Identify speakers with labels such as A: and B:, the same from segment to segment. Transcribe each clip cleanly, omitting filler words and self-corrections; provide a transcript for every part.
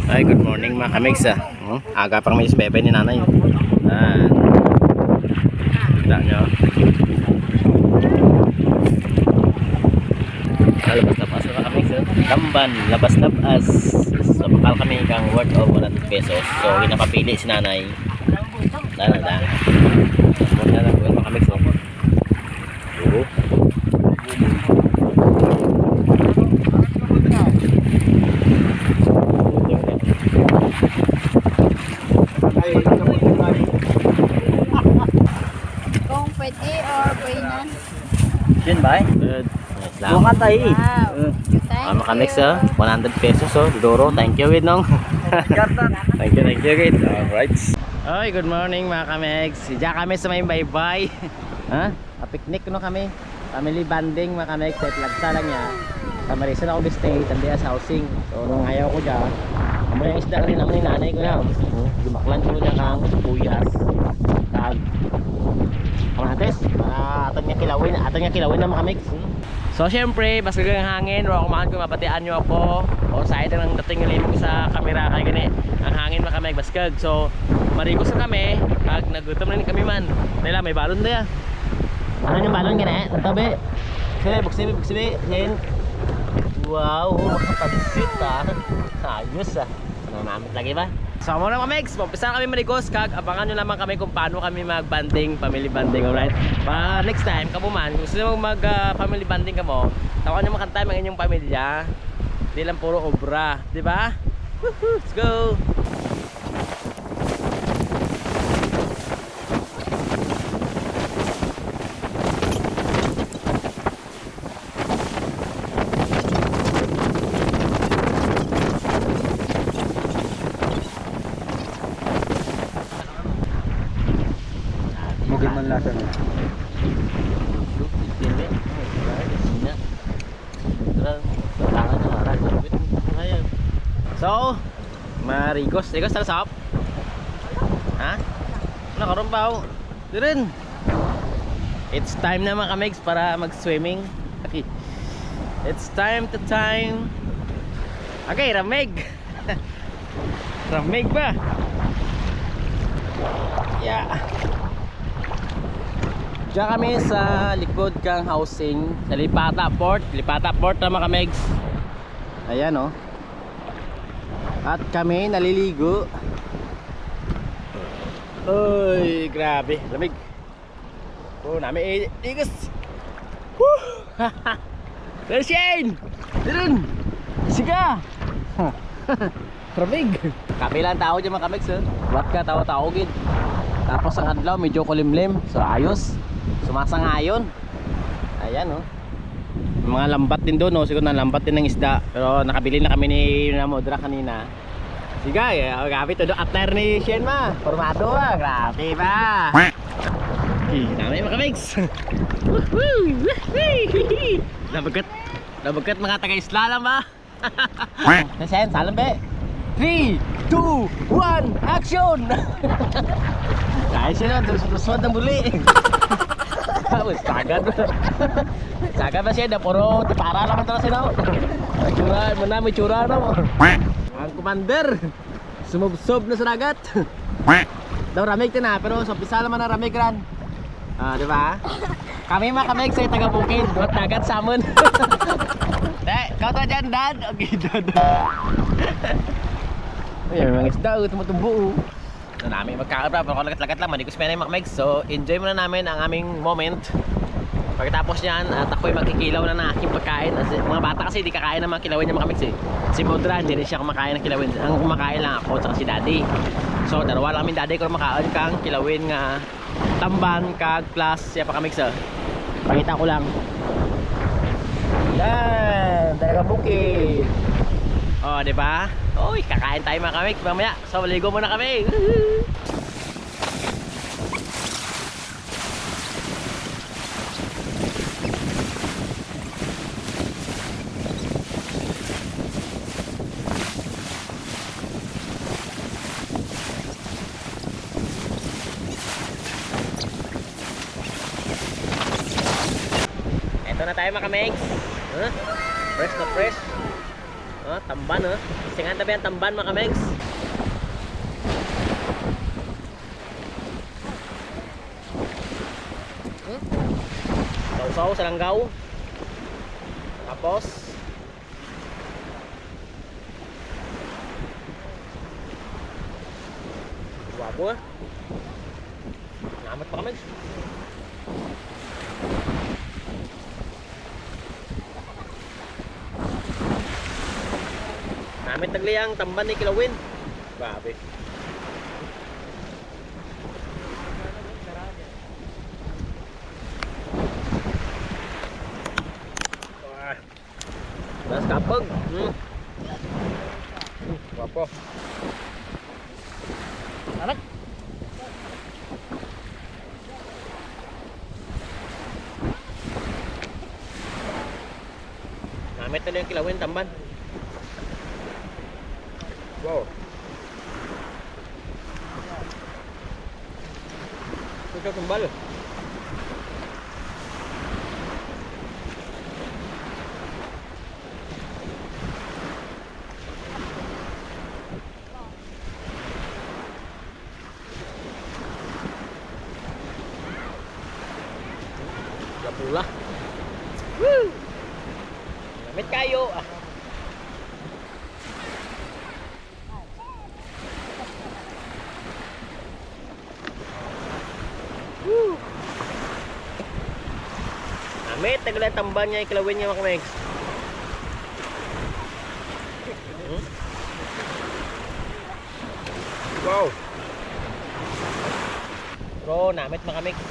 A: Ay, good morning mga kamigs aga pang may bebe ni nanay. Kita nyo. Labas-labas mga kamigs Tamban, labas-labas. So bakal kami kang worth of 100 pesos. So ginapapili si nanay. Muna lang mga kamigs
B: Kung pwede or pwede.
A: Yun ba? Good. Nice lang.
C: Bukan tayo eh.
B: Wow.
A: Mga kamigs 100 pesos Doro, thank you with nong. Thank you guys. Alright. Oy, good morning mga kamigs. Diyan kami sa may baybay. Picnic no kami. Family banding mga kamigs. Sa Lagsa lang niya. Sa Marisa na ako stay, tandiya sa housing. So nung ayaw ko dyan, amoy ang isda rin naman yung nanay ko na. Gimaklan ko dyan kang buyas. Kag kamates. Aton niya kilawin na mga kamigs. So syempre, basta kang hangin, o kumahan ko mabatian nyo ako. O sa ito nang dating limog sa kamera kay gani. Ang hangin mga kamigs, baskag. So marigos na kami, kag nagutom na kami man. Dahil may balon na ya. Ano yung balon gani? Tabi. Buksibi. Yan. Wow, makapansit ayos namamit lagi ba? So muna mga megs, mampisa kami marigos. Kag abangan nyo naman kami kung paano kami mag-banding, family banding, alright? Next time, kamo man, gusto nyo mag-family banding kamo, tawagan nyo makantay mga inyong pamilya. Di lang puro obra, di ba? Let's go!
C: Mungkin man lasa na.
A: So, marigos. Rigos na sap? Ha? Nakarumpaw. Dirin. It's time na mga kamigs para mag-swimming. Okay. It's time. Okay, ramig. Ramig ba? Yeah. Diyan kami sa likod kang housing sa Lipata Port na mga kamigs. Ayan oh. At kami naliligo. Uy, grabe, lamig. Oh, namin igos. Woo! Shane! Dirun! Siga! Lamig. Kapilang tao dyan mga kamigs Wat ka tao-tao gid. Tapos ang adlaw medyo kulimlim. So ayos. Sumasangayon. Ayan oh. Mga lambat din doon siguro na lambat din ng isda. Pero nakabili na kami ni Namodra kanina. Siga grabe to do atler ni Shen ma. Formado grabe ba. Dami mga kamigs. Labagat mga taga-isla lang ba. Shen, salam be. 3, 2, 1, action! Kaya siya na, terus-teruswad ng buli. Sagad ba siya, puro tipara naman ito na siya. May tsura na mo. Ang commander, sumubsob na sa dagat. Daw ramig ito na, pero sa pisa naman na ramig ran. Diba? Kami mga kamig sa taga-bukid, duwat dagat sa amon. Kau to dyan, dad? Okay, dad. Ayan, mga isda, tumutubo. So namin magkakabra, pero kung lagat-lagat lang, manikos pa na yung mga kamigs. So enjoy muna namin ang aming moment. Pagkatapos nyan, at ako'y magkikilaw na ng aking pagkain. Mga bata kasi di kakain ng mga kilawin ng mga kamigs Si Modra, hindi rin siya kumakain ng kilawin. Ang kumakain lang ako, tsaka si daddy. So dalawa lang kami daddy ko kumakain kang kilawin nga tamban, kag plus siya pa kamigs Pakita ko lang. Yan, talaga bukid. Oh, di ba? Oy, kakain tayo mga kamigs mamaya. So, maligo muna kami. Ito na tayo mga kamigs. Fresh na fresh. Oh, tamban oh. Singan tabi ang tamban mga kamegs. Sausaw sa langgaw. Tapos wapo ah. Namat pa kamegs. Namit tagliyang tamban ni Kilawin. Grabe. Wah. Das kapag. Wapo. Anak. Namit tagliyang Kilawin tamban. Wow. Ito tumbal. Pula. Woo! Namit kayo. Ah. Woo! Namit taglay tamban niya Kilawin niya mga kamegs. Wow. Bro, namit mga kamegs.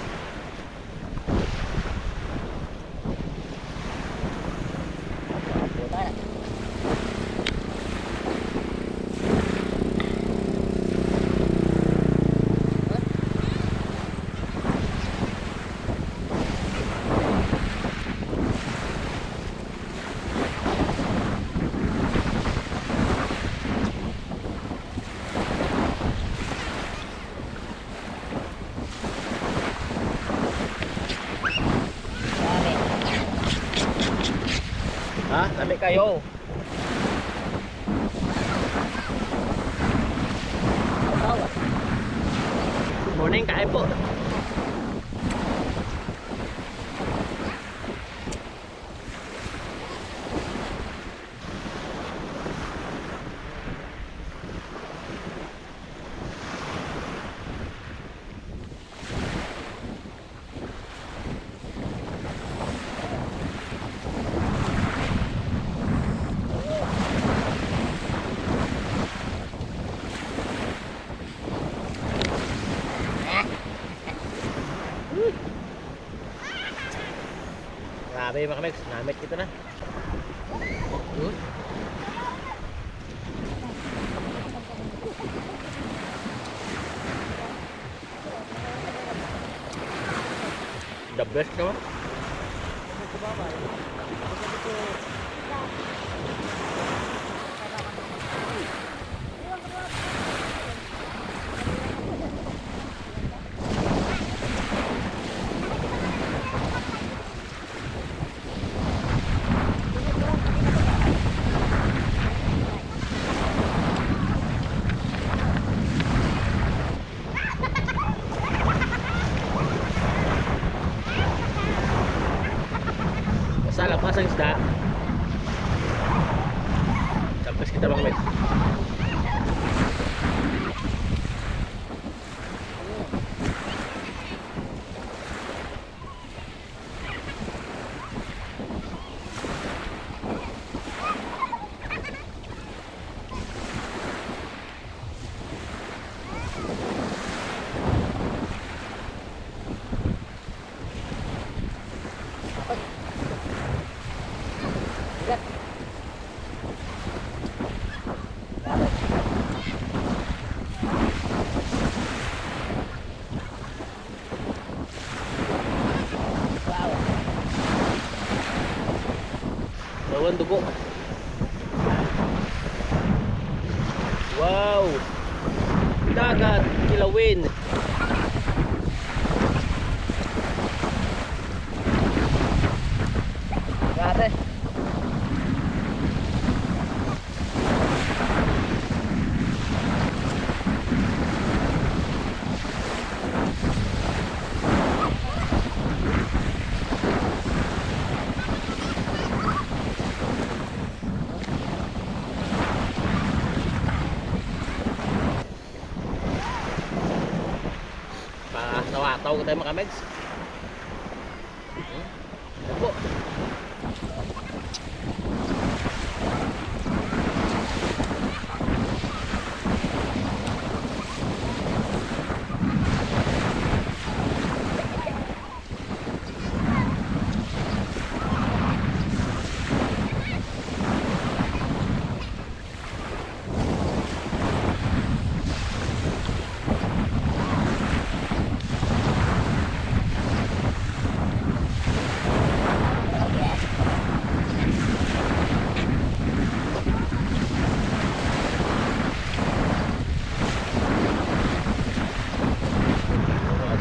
A: Ha? Namit kayo. Good morning, kain po. Grabe mga kamegs, namit kita na. The best naman. Sa lapas ang isda. Sampas kita mga kamegs. Bawang dugo. Wow. Dagat Kilawin. Grabe. tawag tayo mga kamegs. Yan po.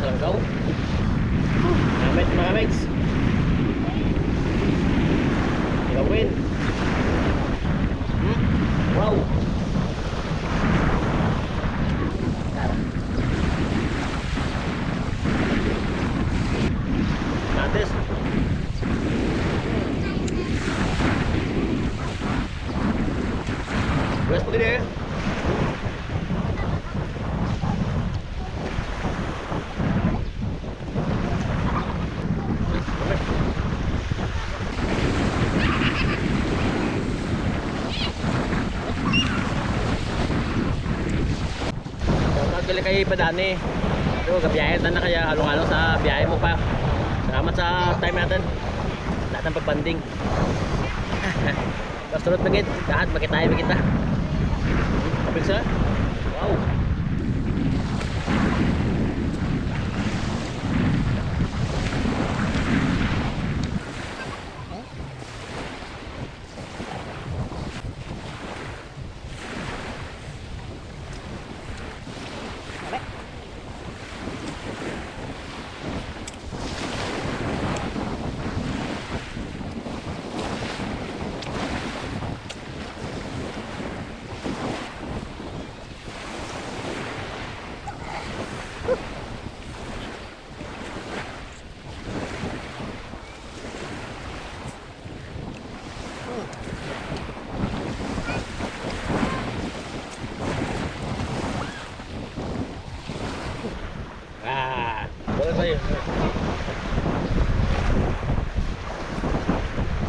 A: Langgaw. Namit mga kamegs. Gawin. Wow. Natis. Wes pagini eh. Gali kayo ipadani. Pero gabiyahe na kaya halong-halong sa biyahe mo pa. Salamat sa time natin. Lahat ng pagbanding. Pasunod magit. Lahat makitayo kita. Kapit sa? Wow. Boleh saya.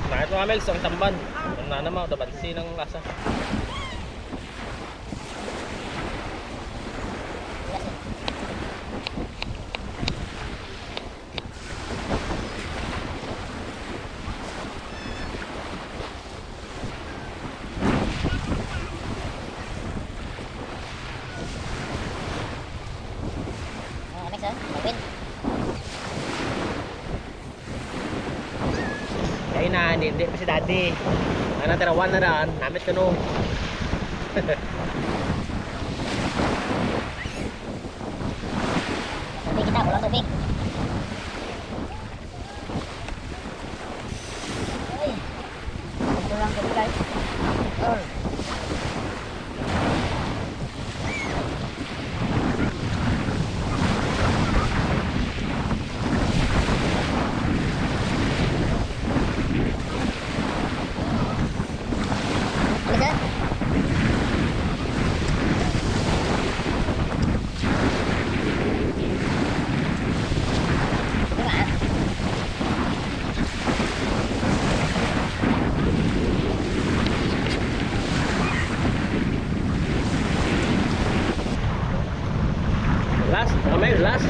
A: Nakit mga Mels, ang tamban. Ang nanama, dabansi ng lasa. Kaya na, hindi pa si daddy. Ano tirawan na daan, namit ka no.
B: Tubig kita, kulang tubig. Uy, kulang tubig guys. Oh.
A: Last, kami, last.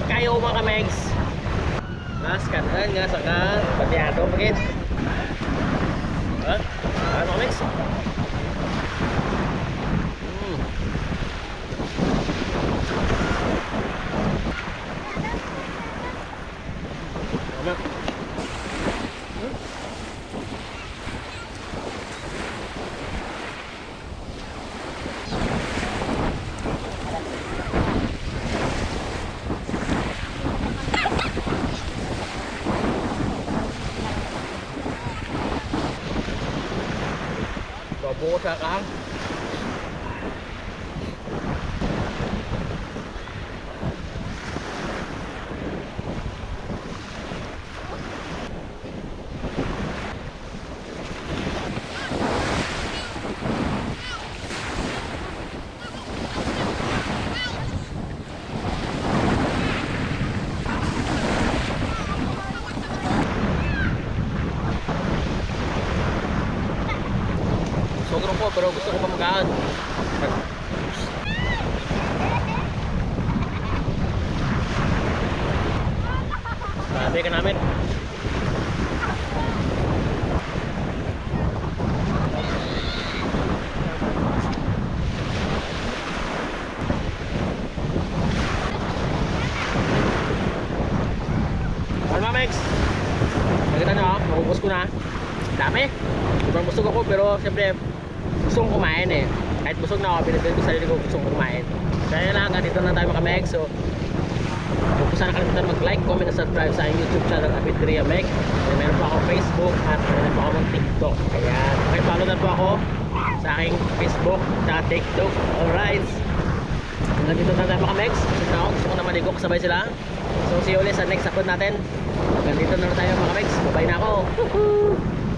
A: Kayo mga kamegs. Last kanan nga saka patiado pagit. Ha? Ano kamegs? Ano? sa kahang. Sobrang po pero gusto ko pa mag-aad. Sabi ka namin. Ano Mamex? Nakita nyo ha, mabubos ko na. Dami. Sobrang busog ako pero siyempre gusto kong kumain eh. Kahit busog na ako, pinagdali ko sa sarili ko gusto kong kumain. Kaya lang, dito na tayo mga Meg. So, huwag ko sana kalimutan mag-like, comment, at subscribe sa aking YouTube channel, Apitria Meg. And meron pa ako Facebook at meron pa ako TikTok. Kaya, pakipollow na po ako sa aking Facebook at TikTok. Alright. Hanggang dito na tayo mga Megs. Gusto ko na maligo kasabay sila. So, see you ulit sa next upload natin. Hanggang dito na tayo mga Megs. Bye na ako. Woohoo!